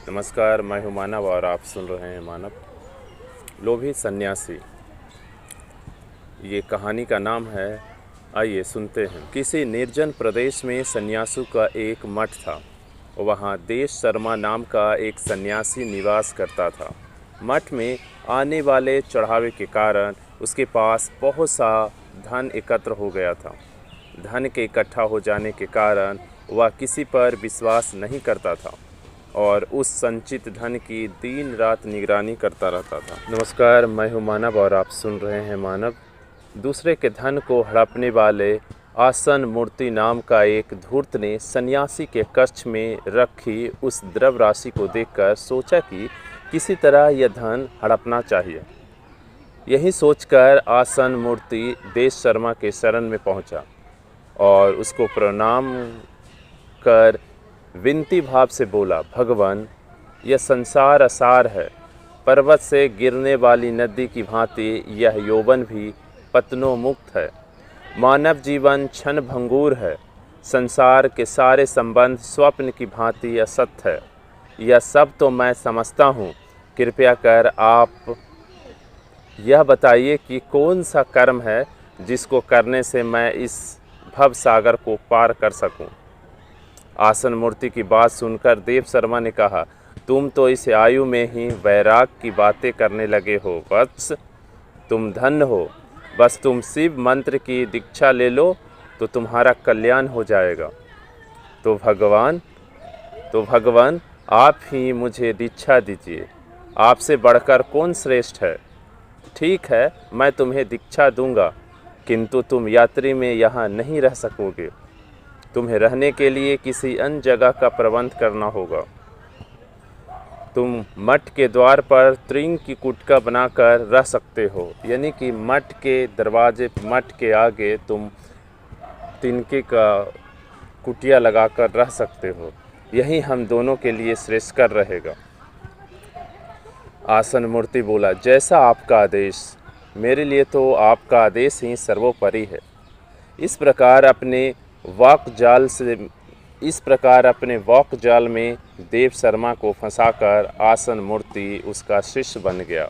नमस्कार, मैं हूं मानव और आप सुन रहे हैं मानव। लोभी सन्यासी, ये कहानी का नाम है। आइए सुनते हैं। किसी निर्जन प्रदेश में सन्यासू का एक मठ था। वहाँ देश शर्मा नाम का एक सन्यासी निवास करता था। मठ में आने वाले चढ़ावे के कारण उसके पास बहुत सा धन एकत्र हो गया था। धन के इकट्ठा हो जाने के कारण वह किसी पर विश्वास नहीं करता था और उस संचित धन की दिन रात निगरानी करता रहता था। नमस्कार, मैं हूं मानव और आप सुन रहे हैं मानव। दूसरे के धन को हड़पने वाले आसन मूर्ति नाम का एक धूर्त ने सन्यासी के कक्ष में रखी उस द्रव्य राशि को देखकर सोचा कि किसी तरह यह धन हड़पना चाहिए। यही सोचकर आसन मूर्ति देश शर्मा के शरण में पहुंचा और उसको प्रणाम कर विनती भाव से बोला, भगवान, यह संसार असार है। पर्वत से गिरने वाली नदी की भांति यह यौवन भी पतनोमुक्त है। मानव जीवन क्षण भंगुर है। संसार के सारे संबंध स्वप्न की भांति असत्य है। यह सब तो मैं समझता हूँ। कृपया कर आप यह बताइए कि कौन सा कर्म है जिसको करने से मैं इस भव सागर को पार कर सकूं। आसन मूर्ति की बात सुनकर देव शर्मा ने कहा, तुम तो इस आयु में ही वैराग की बातें करने लगे हो। वत्स, तुम धन्य हो। बस तुम शिव मंत्र की दीक्षा ले लो तो तुम्हारा कल्याण हो जाएगा। तो भगवान आप ही मुझे दीक्षा दीजिए। आपसे बढ़कर कौन श्रेष्ठ है। ठीक है, मैं तुम्हें दीक्षा दूंगा, किंतु तुम यात्री में यहाँ नहीं रह सकोगे। तुम्हें रहने के लिए किसी अन्य जगह का प्रबंध करना होगा। तुम मठ के द्वार पर त्रिंग की कुटका बनाकर रह सकते हो, यानी कि मठ के दरवाजे, मठ के आगे तुम तिनके का कुटिया लगाकर रह सकते हो। यही हम दोनों के लिए श्रेष्ठकर रहेगा। आसन मूर्ति बोला, जैसा आपका आदेश। मेरे लिए तो आपका आदेश ही सर्वोपरि है। इस प्रकार अपने वाक जाल में देव शर्मा को फंसाकर आसन मूर्ति उसका शिष्य बन गया।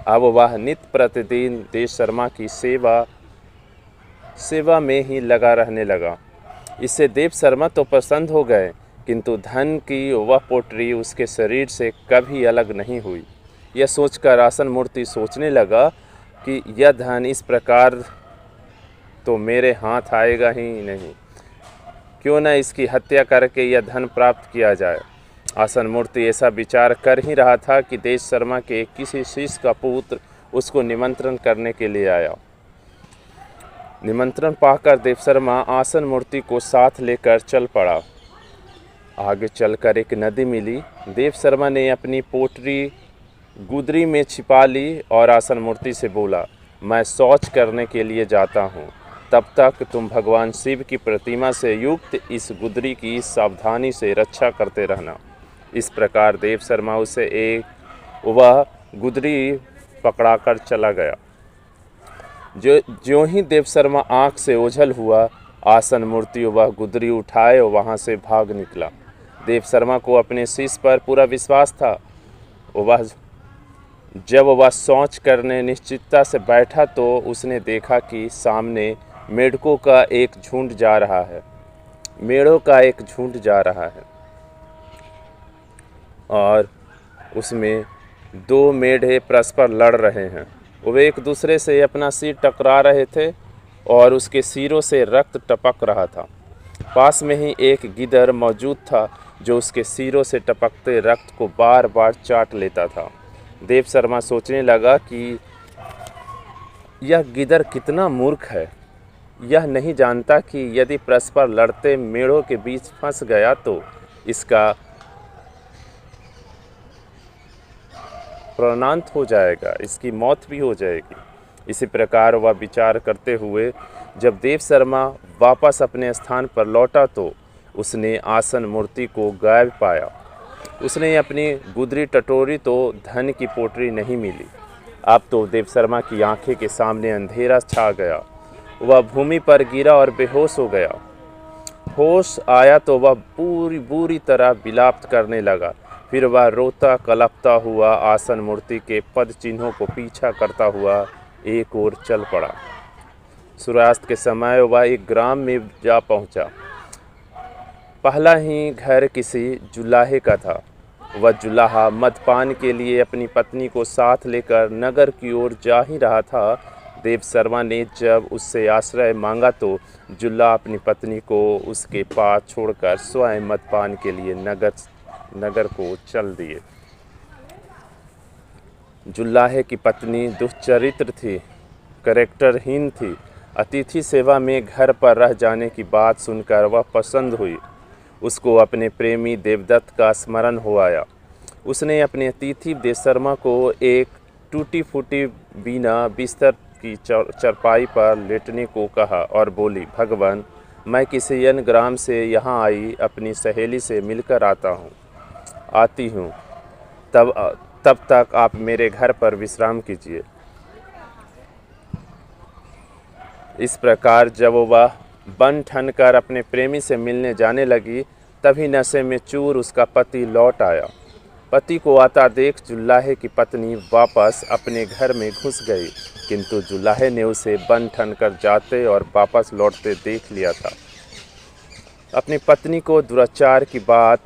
अब वह नित्य प्रतिदिन देव शर्मा की सेवा में ही लगा रहने लगा। इससे देव शर्मा तो प्रसन्न हो गए, किंतु धन की वह पोटरी उसके शरीर से कभी अलग नहीं हुई। यह सोचकर आसन मूर्ति सोचने लगा कि यह धन इस प्रकार तो मेरे हाथ आएगा ही नहीं। क्यों न इसकी हत्या करके यह धन प्राप्त किया जाए। आसन मूर्ति ऐसा विचार कर ही रहा था कि देश शर्मा के किसी शिष्य का पुत्र उसको निमंत्रण करने के लिए आया। निमंत्रण पाकर देव शर्मा आसन मूर्ति को साथ लेकर चल पड़ा। आगे चलकर एक नदी मिली। देव शर्मा ने अपनी पोटरी गुदरी में छिपा ली और आसन मूर्ति से बोला, मैं शौच करने के लिए जाता हूँ। तब तक तुम भगवान शिव की प्रतिमा से युक्त इस गुदरी की सावधानी से रक्षा करते रहना। इस प्रकार देव शर्मा उसे वह गुदरी पकड़ाकर चला गया। ज्यों ही देव शर्मा आँख से ओझल हुआ, आसन मूर्ति वह गुदरी उठाए और वहाँ से भाग निकला। देव शर्मा को अपने शिष्य पर पूरा विश्वास था। जब वह शौच करने निश्चितता से बैठा तो उसने देखा कि सामने मेढकों का एक झुंड जा रहा है और उसमें दो मेढे परस्पर लड़ रहे हैं। वे एक दूसरे से अपना सिर टकरा रहे थे और उसके सिरों से रक्त टपक रहा था। पास में ही एक गिदर मौजूद था जो उसके सिरों से टपकते रक्त को बार बार चाट लेता था। देव शर्मा सोचने लगा कि यह गिदर कितना मूर्ख है। यह नहीं जानता कि यदि परस्पर लड़ते मेढ़ों के बीच फंस गया तो इसका प्राणांत हो जाएगा, इसकी मौत भी हो जाएगी। इसी प्रकार वह विचार करते हुए जब देव शर्मा वापस अपने स्थान पर लौटा तो उसने आसन मूर्ति को गायब पाया। उसने अपनी गुदरी टटोरी तो धन की पोटरी नहीं मिली। अब तो देव शर्मा की आंखें के सामने अंधेरा छा गया। वह भूमि पर गिरा और बेहोश हो गया। होश आया तो वह बुरी तरह विलाप करने लगा। फिर वह रोता कलपता हुआ आसन मूर्ति के पद चिन्हों को पीछा करता हुआ एक ओर चल पड़ा। सूर्यास्त के समय वह एक ग्राम में जा पहुंचा। पहला ही घर किसी जुलाहे का था। वह जुलाहा मदपान के लिए अपनी पत्नी को साथ लेकर नगर की ओर जा ही रहा था। देव शर्मा ने जब उससे आश्रय मांगा तो जुल्ला अपनी पत्नी को उसके पास छोड़कर स्वयं मदपान के लिए नगर को चल दिए। जुल्लाहे की पत्नी दुश्चरित्र थी, कैरेक्टरहीन थी। अतिथि सेवा में घर पर रह जाने की बात सुनकर वह पसंद हुई। उसको अपने प्रेमी देवदत्त का स्मरण हो आया। उसने अपने अतिथि देवशर्मा को एक टूटी फूटी बिना बिस्तर की चरपाई पर लेटने को कहा और बोली, भगवान, मैं किसी अन्य ग्राम से यहाँ आई अपनी सहेली से मिलकर आती हूँ। तब तक आप मेरे घर पर विश्राम कीजिए। इस प्रकार जब वह बन ठन कर अपने प्रेमी से मिलने जाने लगी, तभी नशे में चूर उसका पति लौट आया। पति को आता देख जुल्लाहे की पत्नी वापस अपने घर में घुस गई, किंतु जुल्लाहे ने उसे बन ठन कर जाते और वापस लौटते देख लिया था। अपनी पत्नी को दुराचार की बात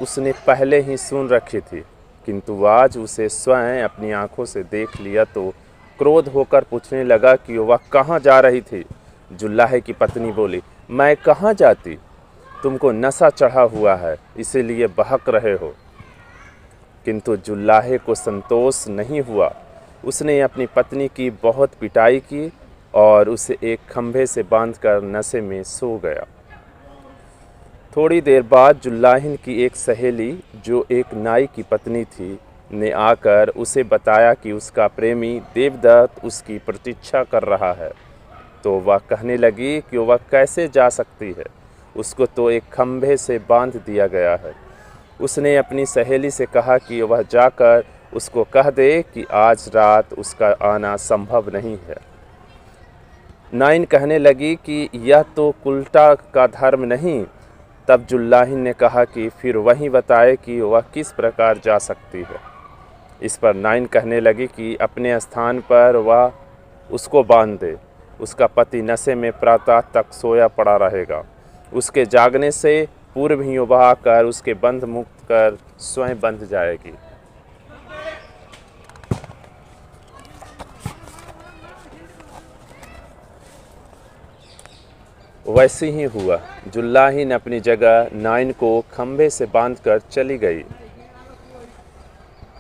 उसने पहले ही सुन रखी थी, किंतु आज उसे स्वयं अपनी आंखों से देख लिया तो क्रोध होकर पूछने लगा कि वह कहाँ जा रही थी। जुल्लाहे की पत्नी बोली, मैं कहाँ जाती, तुमको नशा चढ़ा हुआ है इसीलिए बहक रहे हो। किंतु जुल्लाहे को संतोष नहीं हुआ। उसने अपनी पत्नी की बहुत पिटाई की और उसे एक खंभे से बांधकर नशे में सो गया। थोड़ी देर बाद जुल्लाहिन की एक सहेली, जो एक नाई की पत्नी थी, ने आकर उसे बताया कि उसका प्रेमी देवदत्त उसकी प्रतीक्षा कर रहा है। तो वह कहने लगी कि वह कैसे जा सकती है, उसको तो एक खंभे से बांध दिया गया है। उसने अपनी सहेली से कहा कि वह जाकर उसको कह दे कि आज रात उसका आना संभव नहीं है। नाइन कहने लगी कि यह तो उल्टा का धर्म नहीं। तब जुल्लाहिन ने कहा कि फिर वही बताए कि वह किस प्रकार जा सकती है। इस पर नाइन कहने लगी कि अपने स्थान पर वह उसको बांध दे। उसका पति नशे में प्रातः तक सोया पड़ा रहेगा। उसके जागने से पूर्व ही वह आकर उसके बंध मुक्त कर स्वयं बंध जाएगी। वैसे ही हुआ। जुल्लाहिन अपनी जगह नाइन को खंभे से बांधकर चली गई।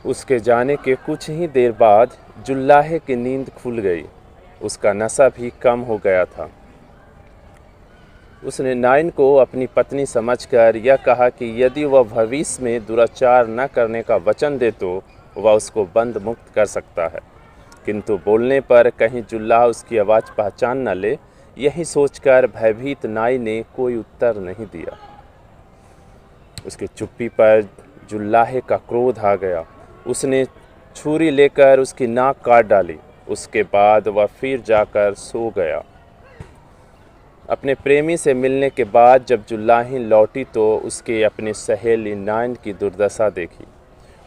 उसके जाने के कुछ ही देर बाद जुल्लाहे की नींद खुल गई। उसका नशा भी कम हो गया था। उसने नाइन को अपनी पत्नी समझकर यह कहा कि यदि वह भविष्य में दुराचार न करने का वचन दे तो वह उसको बंद मुक्त कर सकता है। किंतु बोलने पर कहीं जुल्लाह उसकी आवाज़ पहचान न ले, यही सोचकर भयभीत नाई ने कोई उत्तर नहीं दिया। उसकी चुप्पी पर जुल्लाहे का क्रोध आ गया। उसने छुरी लेकर उसकी नाक काट डाली। उसके बाद वह फिर जाकर सो गया। अपने प्रेमी से मिलने के बाद जब जुल्लाहिन लौटी तो उसके अपनी सहेली नाइन की दुर्दशा देखी।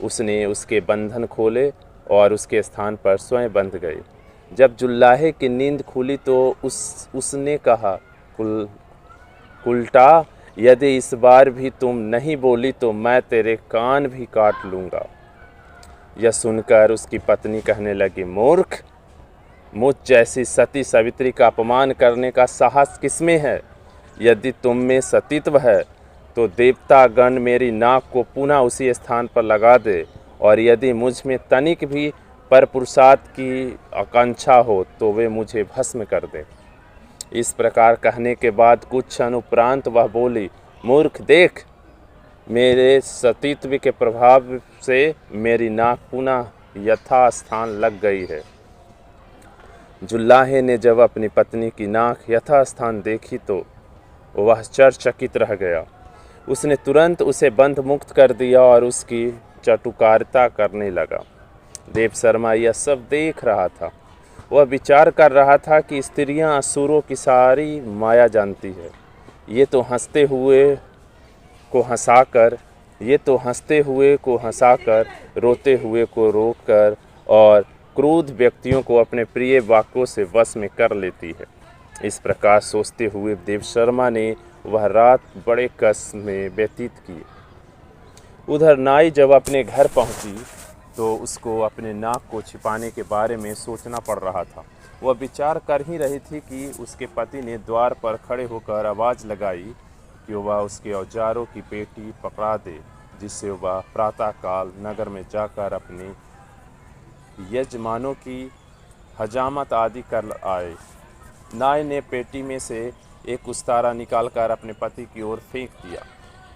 उसने उसके बंधन खोले और उसके स्थान पर स्वयं बंध गई। जब जुल्लाहे की नींद खुली तो उसने कहा, उल्टा, यदि इस बार भी तुम नहीं बोली तो मैं तेरे कान भी काट लूँगा। यह सुनकर उसकी पत्नी कहने लगी, मूर्ख, मुझ जैसी सती सावित्री का अपमान करने का साहस किसमें है? यदि तुम में सतीत्व है तो देवता गण मेरी नाक को पुनः उसी स्थान पर लगा दे, और यदि मुझ में तनिक भी पर पुरुषार्थ की आकांक्षा हो तो वे मुझे भस्म कर दे। इस प्रकार कहने के बाद कुछ क्षण उपरांत वह बोली, मूर्ख, देख, मेरे सतीत्व के प्रभाव से मेरी नाक पुनः यथास्थान लग गई है। जुल्लाहे ने जब अपनी पत्नी की नाक यथास्थान देखी तो वह आश्चर्यचकित रह गया। उसने तुरंत उसे बंध मुक्त कर दिया और उसकी चटुकारिता करने लगा। देव शर्मा यह सब देख रहा था। वह विचार कर रहा था कि स्त्रियां असुरों की सारी माया जानती है। ये तो हंसते हुए को हंसाकर, ये तो हंसते हुए को हंसाकर, रोते हुए को रोककर और क्रोध व्यक्तियों को अपने प्रिय वाक्यों से वश में कर लेती है। इस प्रकार सोचते हुए देवशर्मा ने वह रात बड़े कष्ट में व्यतीत की। उधर नाई जब अपने घर पहुंची तो उसको अपने नाक को छिपाने के बारे में सोचना पड़ रहा था। वह विचार कर ही रही थी कि उसके पति ने द्वार पर खड़े होकर आवाज़ लगाई कि वह उसके औजारों की पेटी पकड़ा दे, जिससे वह प्रातःकाल नगर में जाकर अपने यजमानों की हजामत आदि कर आए। नाई ने पेटी में से एक उस्तारा निकालकर अपने पति की ओर फेंक दिया,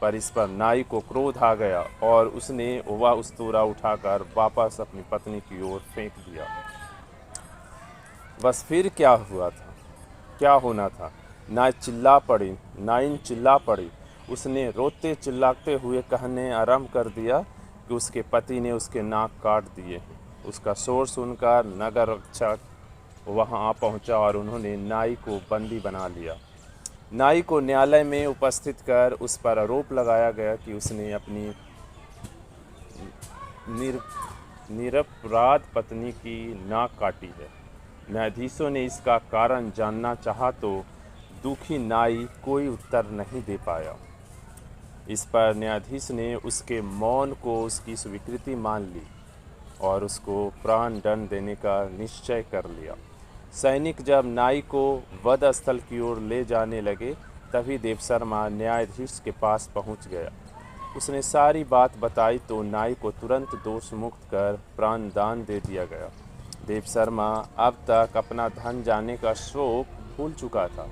पर इस पर नाई को क्रोध आ गया और उसने वह उस्तरा उठाकर वापस अपनी पत्नी की ओर फेंक दिया। बस फिर क्या हुआ था, क्या होना था। नाइन चिल्ला पड़ी। उसने रोते चिल्लाते हुए कहने आरंभ कर दिया कि उसके पति ने उसके नाक काट दिए हैं। उसका शोर सुनकर नगर रक्षक वहां आ पहुंचा और उन्होंने नाई को बंदी बना लिया। नाई को न्यायालय में उपस्थित कर उस पर आरोप लगाया गया कि उसने अपनी निरपराध पत्नी की नाक काटी है। न्यायाधीशों ने इसका कारण जानना चाहा तो दुखी नाई कोई उत्तर नहीं दे पाया। इस पर न्यायाधीश ने उसके मौन को उसकी स्वीकृति मान ली और उसको प्राण दंड देने का निश्चय कर लिया। सैनिक जब नाई को वध स्थल की ओर ले जाने लगे तभी देवशर्मा न्यायाधीश के पास पहुंच गया। उसने सारी बात बताई तो नाई को तुरंत दोष मुक्त कर प्राण दान दे दिया गया। देवशर्मा अब तक अपना धन जाने का शोक भूल चुका था।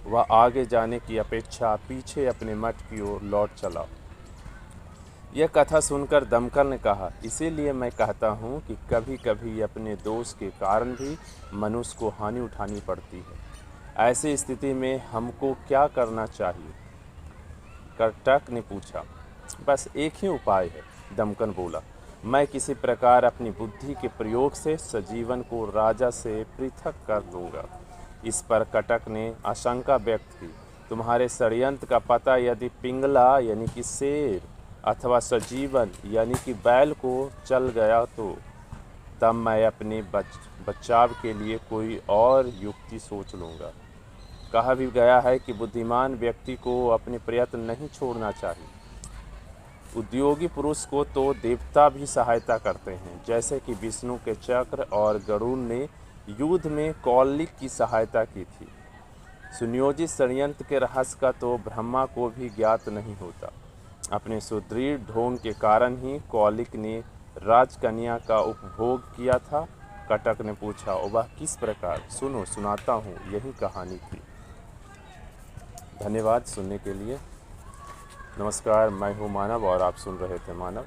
वह आगे जाने की अपेक्षा पीछे अपने मठ की ओर लौट चला। यह कथा सुनकर दमकल ने कहा, इसीलिए मैं कहता हूँ कि कभी कभी अपने दोष के कारण भी मनुष्य को हानि उठानी पड़ती है। ऐसी स्थिति में हमको क्या करना चाहिए? कटक ने पूछा। बस एक ही उपाय है, दमकल बोला। मैं किसी प्रकार अपनी बुद्धि के प्रयोग से सजीवन को राजा से पृथक कर दूंगा। इस पर कटक ने आशंका व्यक्त की, तुम्हारे षड्यंत्र का पता यदि पिंगला यानी कि शेर अथवा सजीवन यानी कि बैल को चल गया तो तब मैं अपने बचाव के लिए कोई और युक्ति सोच लूँगा। कहा भी गया है कि बुद्धिमान व्यक्ति को अपने प्रयत्न नहीं छोड़ना चाहिए। उद्योगी पुरुष को तो देवता भी सहायता करते हैं, जैसे कि विष्णु के चक्र और गरुड़ ने युद्ध में कौलिक की सहायता की थी। सुनियोजित षड्यंत्र के रहस्य का तो ब्रह्मा को भी ज्ञात नहीं होता। अपने सुदृढ़ ढोंग के कारण ही कौलिक ने राजकन्या का उपभोग किया था। कटक ने पूछा, वह किस प्रकार? सुनो, सुनाता हूँ, यही कहानी थी। धन्यवाद सुनने के लिए। नमस्कार, मैं हूँ मानव और आप सुन रहे थे मानव।